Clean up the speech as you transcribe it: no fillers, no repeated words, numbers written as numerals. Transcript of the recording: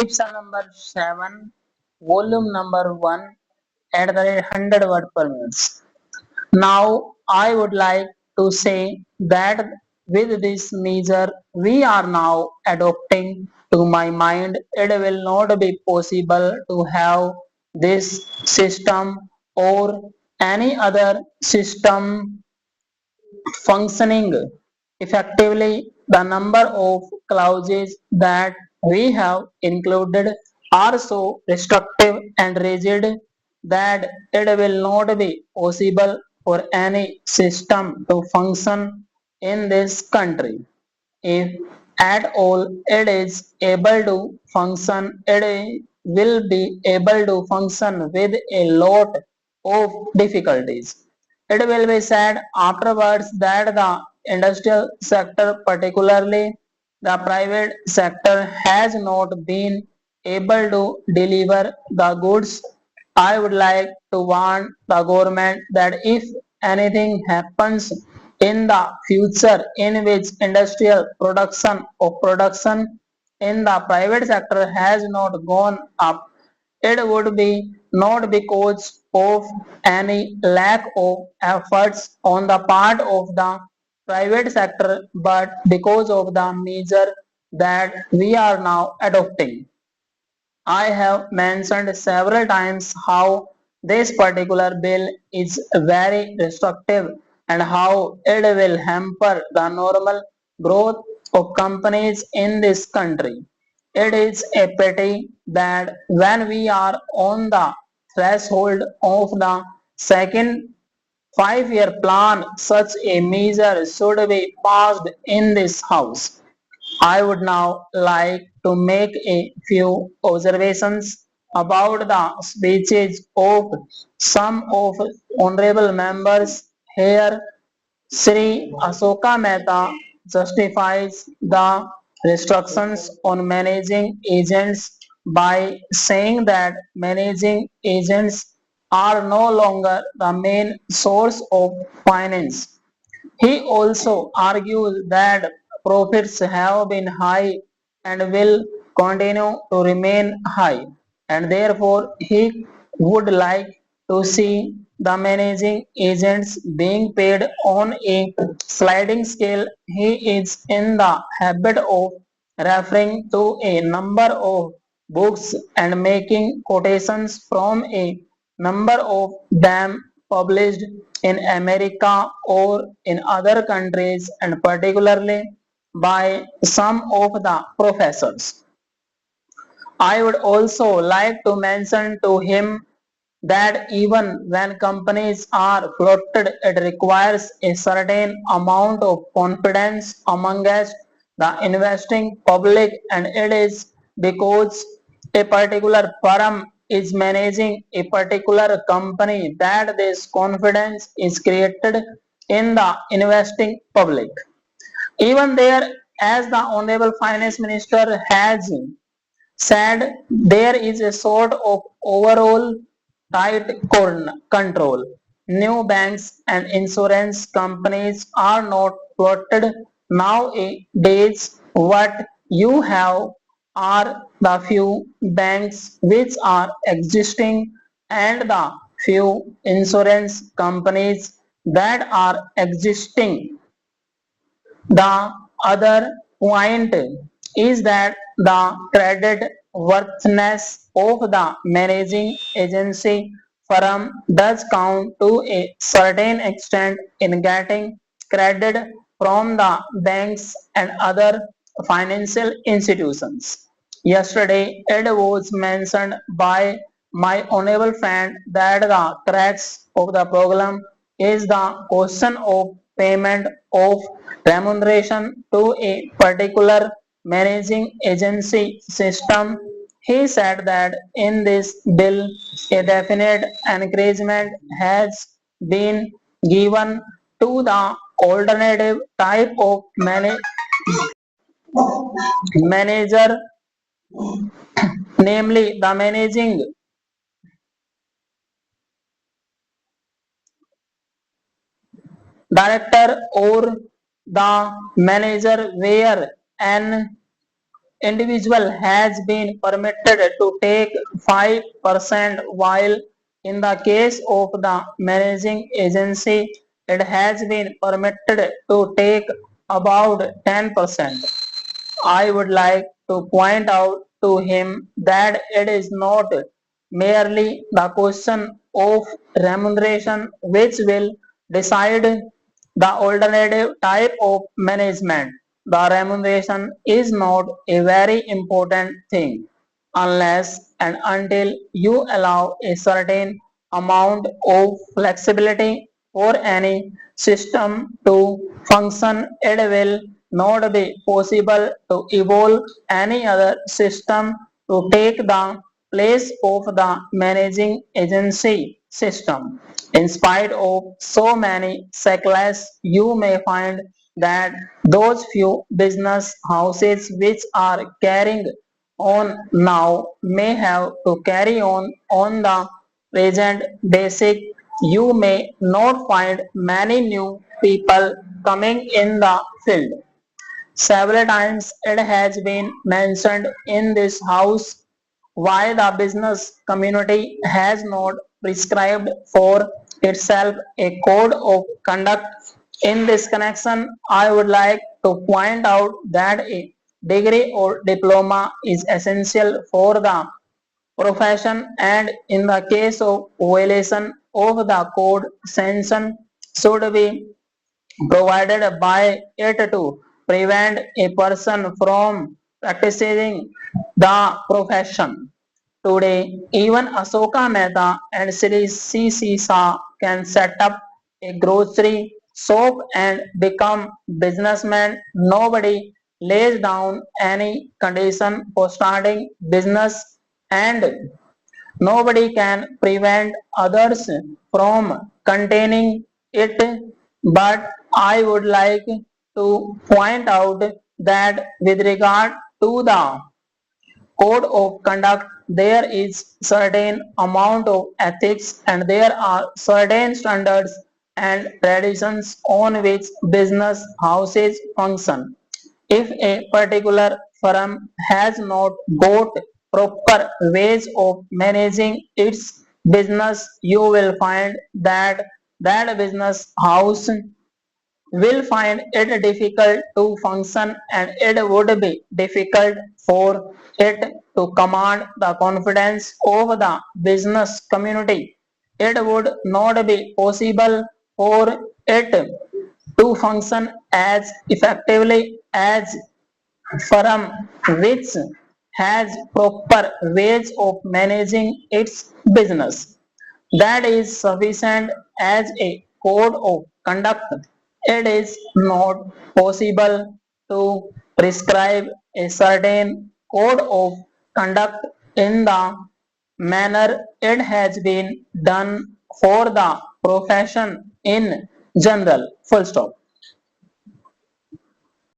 Episode number 7, volume number 1 at the rate 100 word per minute. Now, I would like to say that with this measure we are now adopting, to my mind, it will not be possible to have this system or any other system functioning effectively. The number of clauses that we have included are so restrictive and rigid that it will not be possible for any system to function in this country. If at all it is able to function, it will be able to function with a lot of difficulties. It will be said afterwards that the industrial sector, particularly the private sector, has not been able to deliver the goods. I would like to warn the government that if anything happens in the future in which industrial production in the private sector has not gone up, it would be not because of any lack of efforts on the part of the private sector, but because of the measure that we are now adopting. I have mentioned several times how this particular bill is very restrictive and how it will hamper the normal growth of companies in this country. It is a pity that when we are on the threshold of the second 5-year plan, such a measure should be passed in this house. I would now like to make a few observations about the speeches of some of honorable members here. Sri Asoka Mehta justifies the restrictions on managing agents by saying that managing agents are no longer the main source of finance. He also argues that profits have been high and will continue to remain high, and therefore he would like to see the managing agents being paid on a sliding scale. He is in the habit of referring to a number of books and making quotations from a number of them published in America or in other countries, and particularly by some of the professors. I would also like to mention to him that even when companies are floated, it requires a certain amount of confidence amongst the investing public, and it is because a particular firm is managing a particular company that this confidence is created in the investing public. Even there, as the Honorable Finance Minister has said, there is a sort of overall tight control. New banks and insurance companies are not floated nowadays. What you have are the few banks which are existing and the few insurance companies that are existing. The other point is that the credit worthiness of the managing agency firm does count to a certain extent in getting credit from the banks and other financial institutions. Yesterday, it was mentioned by my honorable friend that the crux of the problem is the question of payment of remuneration to a particular managing agency system. He said that in this bill, a definite encouragement has been given to the alternative type of manager, namely the managing director or the manager, where an individual has been permitted to take 5%, while in the case of the managing agency it has been permitted to take about 10%. I would like to point out to him that it is not merely the question of remuneration which will decide the alternative type of management. The remuneration is not a very important thing unless and until you allow a certain amount of flexibility for any system to function. It will not be possible to evolve any other system to take the place of the managing agency system. In spite of so many cyclists, you may find that those few business houses which are carrying on now may have to carry on the present basic. You may not find many new people coming in the field. Several times it has been mentioned in this house why the business community has not prescribed for itself a code of conduct. In this connection, I would like to point out that a degree or diploma is essential for the profession, and in the case of violation of the code, sanction should be provided by it to prevent a person from practicing the profession. Today, even Asoka Mehta and Sri C.C. Shah can set up a grocery shop and become businessmen. Nobody lays down any condition for starting business, and nobody can prevent others from containing it. But I would like to point out that with regard to the code of conduct, there is certain amount of ethics and there are certain standards and traditions on which business houses function. If a particular firm has not got proper ways of managing its business, you will find that that business house will find it difficult to function, and it would be difficult for it to command the confidence of the business community. It would not be possible for it to function as effectively as firm which has proper ways of managing its business. That is sufficient as a code of conduct. It is not possible to prescribe a certain code of conduct in the manner it has been done for the profession in general. Full stop.